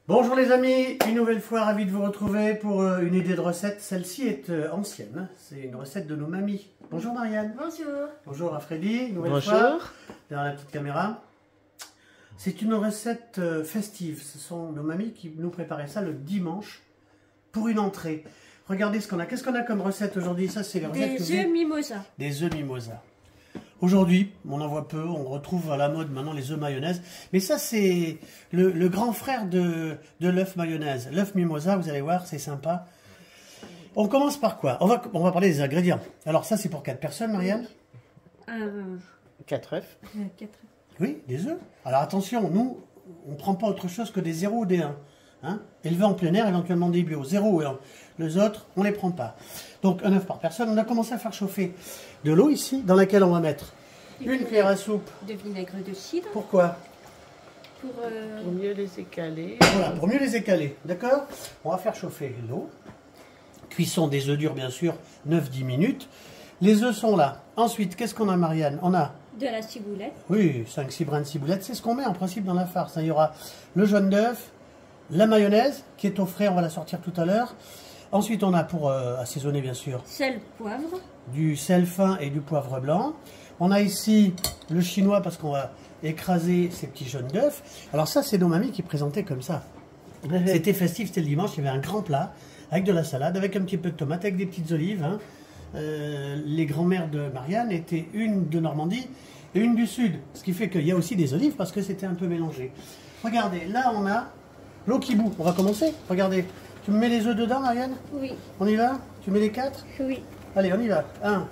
Bonjour les amis, une nouvelle fois ravi de vous retrouver pour une idée de recette. Celle-ci est ancienne, c'est une recette de nos mamies. Bonjour Marianne. Bonjour. Bonjour à Freddy, une nouvelle Bonjour. fois, derrière la petite caméra. C'est une recette festive, ce sont nos mamies qui nous préparaient ça le dimanche pour une entrée. Regardez ce qu'on a. Qu'est-ce qu'on a comme recette aujourd'hui? Ça, c'est les recettes Des œufs mimosa. Des œufs mimosa. Aujourd'hui, on en voit peu, on retrouve à la mode maintenant les œufs mayonnaise. Mais ça, c'est le grand frère de l'œuf mayonnaise. L'œuf mimosa, vous allez voir, c'est sympa. On commence par quoi? On va parler des ingrédients. Alors ça, c'est pour 4 personnes, Marianne? 4 œufs. 4. Oui, des œufs. Alors attention, nous, on ne prend pas autre chose que des 0 ou des 1. Hein? Élevés en plein air, éventuellement des bio, 0 et 1. Les autres, on ne les prend pas. Donc un œuf par personne. On a commencé à faire chauffer de l'eau ici, dans laquelle on va mettre une cuillère à soupe. De vinaigre de cidre. Pourquoi? Pour mieux les écaler. Voilà, pour mieux les écaler. D'accord? On va faire chauffer l'eau. Cuisson des œufs durs, bien sûr, 9-10 minutes. Les œufs sont là. Ensuite, qu'est-ce qu'on a, Marianne? On a... de la ciboulette. Oui, 5-6 brins de ciboulette. C'est ce qu'on met en principe dans la farce. Il y aura le jaune d'œuf, la mayonnaise, qui est au frais, on va la sortir tout à l'heure. Ensuite, on a pour assaisonner, bien sûr, Sel, poivre. du sel fin et du poivre blanc. On a ici le chinois parce qu'on va écraser ces petits jaunes d'œufs. Alors ça, c'est nos mamies qui présentaient comme ça. C'était festif, c'était le dimanche, il y avait un grand plat avec de la salade, avec un petit peu de tomate, avec des petites olives. Hein. Les grands-mères de Marianne étaient une de Normandie et une du Sud. Ce qui fait qu'il y a aussi des olives parce que c'était un peu mélangé. Regardez, là on a l'eau qui bout. On va commencer. Regardez, tu me mets les œufs dedans, Marianne? Oui. On y va? Tu mets les 4? Oui. Allez, on y va. 1,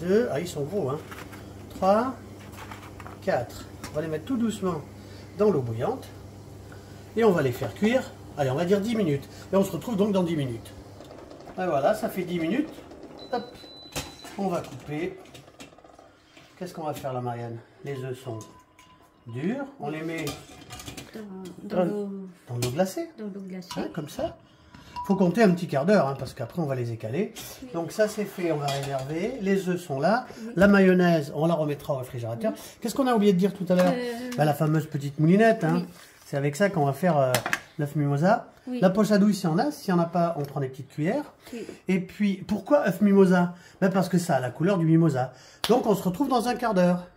2, ah ils sont gros, hein. 3, 4. On va les mettre tout doucement dans l'eau bouillante. Et on va les faire cuire, allez, on va dire 10 minutes. Et on se retrouve donc dans 10 minutes. Et voilà, ça fait 10 minutes. Hop, on va couper. Qu'est-ce qu'on va faire là, Marianne? Les œufs sont durs. On les met Dans dans l'eau glacée. l'eau glacée. Hein, comme ça. Il faut compter un petit quart d'heure, hein, parce qu'après on va les écaler. Oui. Donc ça c'est fait, on va réserver. Les œufs sont là. Oui. La mayonnaise, on la remettra au réfrigérateur. Oui. Qu'est-ce qu'on a oublié de dire tout à l'heure? La fameuse petite moulinette. Hein. Oui. C'est avec ça qu'on va faire l'œuf mimosa. Oui. La poche à douille, s'il y en a. S'il n'y en a pas, on prend des petites cuillères. Oui. Et puis, pourquoi œuf mimosa? Parce que ça a la couleur du mimosa. Donc on se retrouve dans un quart d'heure.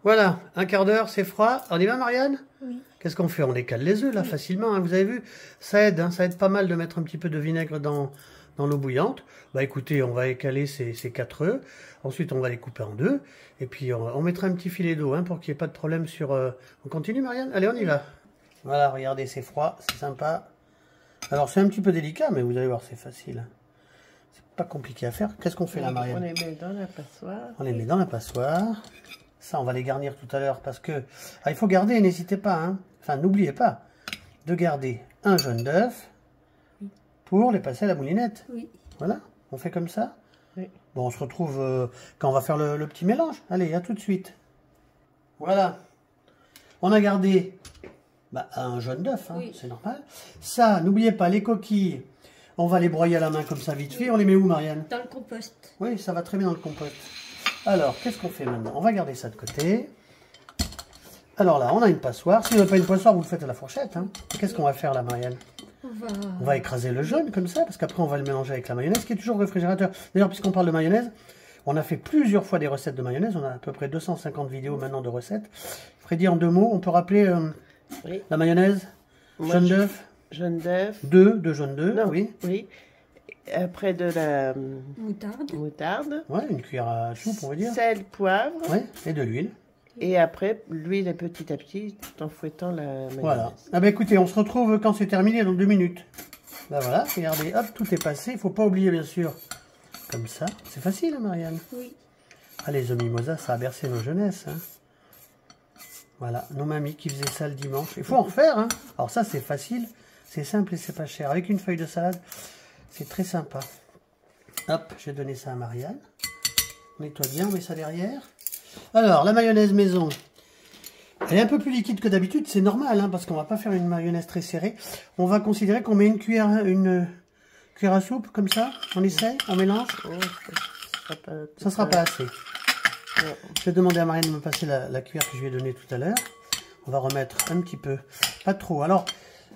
Voilà, un quart d'heure, c'est froid. On y va, Marianne? Oui. Qu'est-ce qu'on fait? On écale les œufs, là, facilement. Hein. Vous avez vu? Ça aide pas mal de mettre un petit peu de vinaigre dans l'eau bouillante. Bah écoutez, on va écaler ces 4 œufs. Ensuite, on va les couper en 2. Et puis, on mettra un petit filet d'eau, hein, pour qu'il n'y ait pas de problème sur... On continue, Marianne? Allez, on y va. Voilà, regardez, c'est froid, c'est sympa. Alors, c'est un petit peu délicat, mais vous allez voir, c'est facile. C'est pas compliqué à faire. Qu'est-ce qu'on fait, là, Marianne? On les met dans la passoire. On les met dans la passoire. Ça, on va les garnir tout à l'heure parce que... Ah, il faut garder, n'hésitez pas, hein. Enfin, n'oubliez pas de garder un jaune d'œuf pour les passer à la moulinette. Oui. Voilà, on fait comme ça. Oui. Bon, on se retrouve quand on va faire le petit mélange. Allez, à tout de suite. Voilà. On a gardé un jaune d'œuf, hein, c'est normal. Ça, n'oubliez pas, les coquilles, on va les broyer à la main comme ça vite fait. On les met où, Marianne? Dans le compost. Oui, ça va très bien dans le compost. Alors, qu'est-ce qu'on fait maintenant? On va garder ça de côté. Alors là, on a une passoire. Si vous n'avez pas une passoire, vous le faites à la fourchette. Hein. Qu'est-ce qu'on va faire là, Marianne? On va écraser le jaune comme ça, parce qu'après on va le mélanger avec la mayonnaise, qui est toujours au réfrigérateur. D'ailleurs, puisqu'on parle de mayonnaise, on a fait plusieurs fois des recettes de mayonnaise. On a à peu près 250 vidéos maintenant de recettes. Freddy, en 2 mots, on peut rappeler la mayonnaise? Jaune d'œuf? Jaune d'œuf. 2 jaunes d'œufs, oui. Oui. Après de la moutarde. Ouais, une cuillère à soupe, on va dire. Sel, poivre. Oui, et de l'huile. Et après, l'huile petit à petit, tout en fouettant la mayonnaise. Voilà. Ah bah écoutez, on se retrouve quand c'est terminé, dans 2 minutes. Là voilà, regardez, hop, tout est passé. Il ne faut pas oublier, bien sûr, comme ça. C'est facile, hein, Marianne? Oui. Ah, les œufs mimosa, ça a bercé nos jeunesses. Hein. Voilà, nos mamies qui faisaient ça le dimanche. Il faut en refaire, hein. Alors ça, c'est facile, c'est simple et c'est pas cher. Avec une feuille de salade, c'est très sympa. Hop, je vais donner ça à Marianne. On nettoie bien, on met ça derrière. Alors, la mayonnaise maison, elle est un peu plus liquide que d'habitude, c'est normal, hein, parce qu'on va pas faire une mayonnaise très serrée. On va considérer qu'on met une cuillère à soupe, comme ça. On essaie, on mélange. Ça sera pas assez. Je vais demander à Marianne de me passer la cuillère que je lui ai donnée tout à l'heure. On va remettre un petit peu, pas trop. Alors,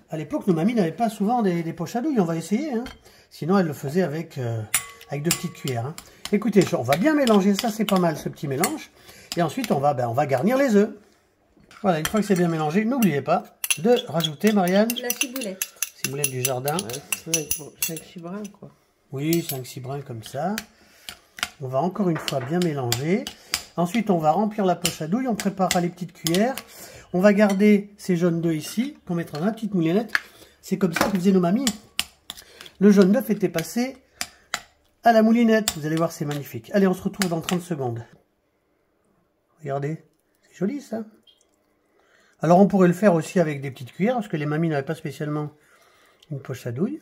à l'époque, nos mamies n'avaient pas souvent des poches à douille. On va essayer. Hein. Sinon, elles le faisaient avec 2 petites cuillères. Hein. Écoutez, on va bien mélanger. Ça, c'est pas mal, ce petit mélange. Et ensuite, on va garnir les œufs. Voilà, une fois que c'est bien mélangé, n'oubliez pas de rajouter, Marianne, la ciboulette. Ciboulette du jardin. 5-6 brins, quoi. Oui, 5-6 brins comme ça. On va encore une fois bien mélanger. Ensuite, on va remplir la poche à douille. On préparera les petites cuillères. On va garder ces jaunes d'œufs ici, qu'on mettra dans la petite moulinette. C'est comme ça que faisaient nos mamies. Le jaune d'œuf était passé à la moulinette. Vous allez voir, c'est magnifique. Allez, on se retrouve dans 30 secondes. Regardez, c'est joli ça. Alors, on pourrait le faire aussi avec des petites cuillères, parce que les mamies n'avaient pas spécialement une poche à douille.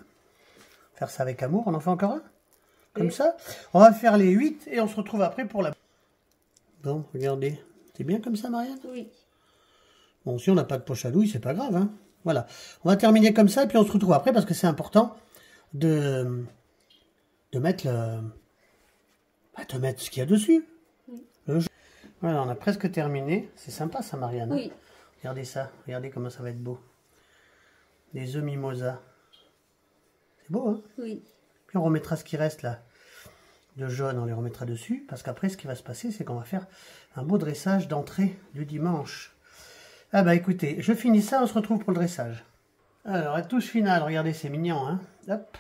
Faire ça avec amour. On en fait encore un? Comme ça. On va faire les 8 et on se retrouve après pour la... Bon, regardez. C'est bien comme ça, Marianne? Oui. Bon, si on n'a pas de poche à douille, c'est pas grave. Hein. Voilà. On va terminer comme ça et puis on se retrouve après parce que c'est important de mettre de mettre ce qu'il y a dessus. Oui. Voilà, on a presque terminé. C'est sympa ça, Marianne. Oui. Regardez ça. Regardez comment ça va être beau. Des œufs mimosa. C'est beau, hein? Oui. Puis on remettra ce qui reste là de jaune, on les remettra dessus. Parce qu'après, ce qui va se passer, c'est qu'on va faire un beau dressage d'entrée du dimanche. Ah bah écoutez, je finis ça, on se retrouve pour le dressage. Alors, la touche finale, regardez, c'est mignon, hein. Hop,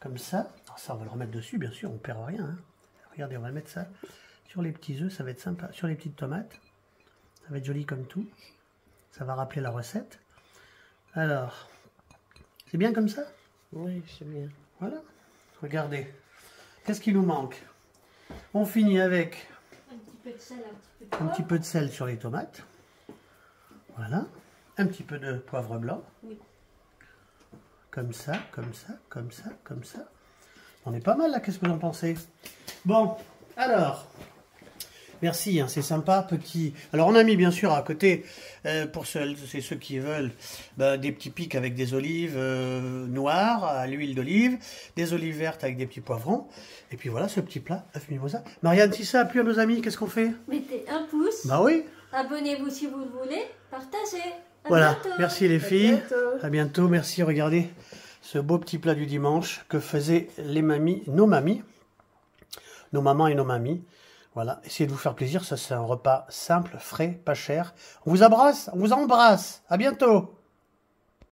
comme ça. Alors ça, on va le remettre dessus, bien sûr, on ne perd rien. Hein. Regardez, on va mettre ça sur les petits œufs, ça va être sympa. Sur les petites tomates, ça va être joli comme tout. Ça va rappeler la recette. Alors, c'est bien comme ça? Oui, c'est bien. Voilà, regardez. Qu'est-ce qui nous manque? On finit avec Un petit peu de sel, un petit peu de sel sur les tomates. Voilà. Un petit peu de poivre blanc. Oui. Comme ça, comme ça, comme ça, comme ça. On est pas mal là, qu'est-ce que vous en pensez? Bon, alors, merci, hein, c'est sympa, petit... Alors on a mis bien sûr à côté, pour ceux qui veulent, des petits pics avec des olives noires à l'huile d'olive, des olives vertes avec des petits poivrons, et puis voilà ce petit plat, œuf mimosa. Marianne, si ça a plu à nos amis, qu'est-ce qu'on fait? Mettez un pouce. Bah oui. Abonnez-vous si vous le voulez. Partagez. Voilà, Bientôt. merci les filles. À bientôt, merci. Regardez ce beau petit plat du dimanche que faisaient les mamies, nos mamies, nos mamans et nos mamies. Voilà, essayez de vous faire plaisir, ça c'est un repas simple, frais, pas cher. On vous embrasse. À bientôt.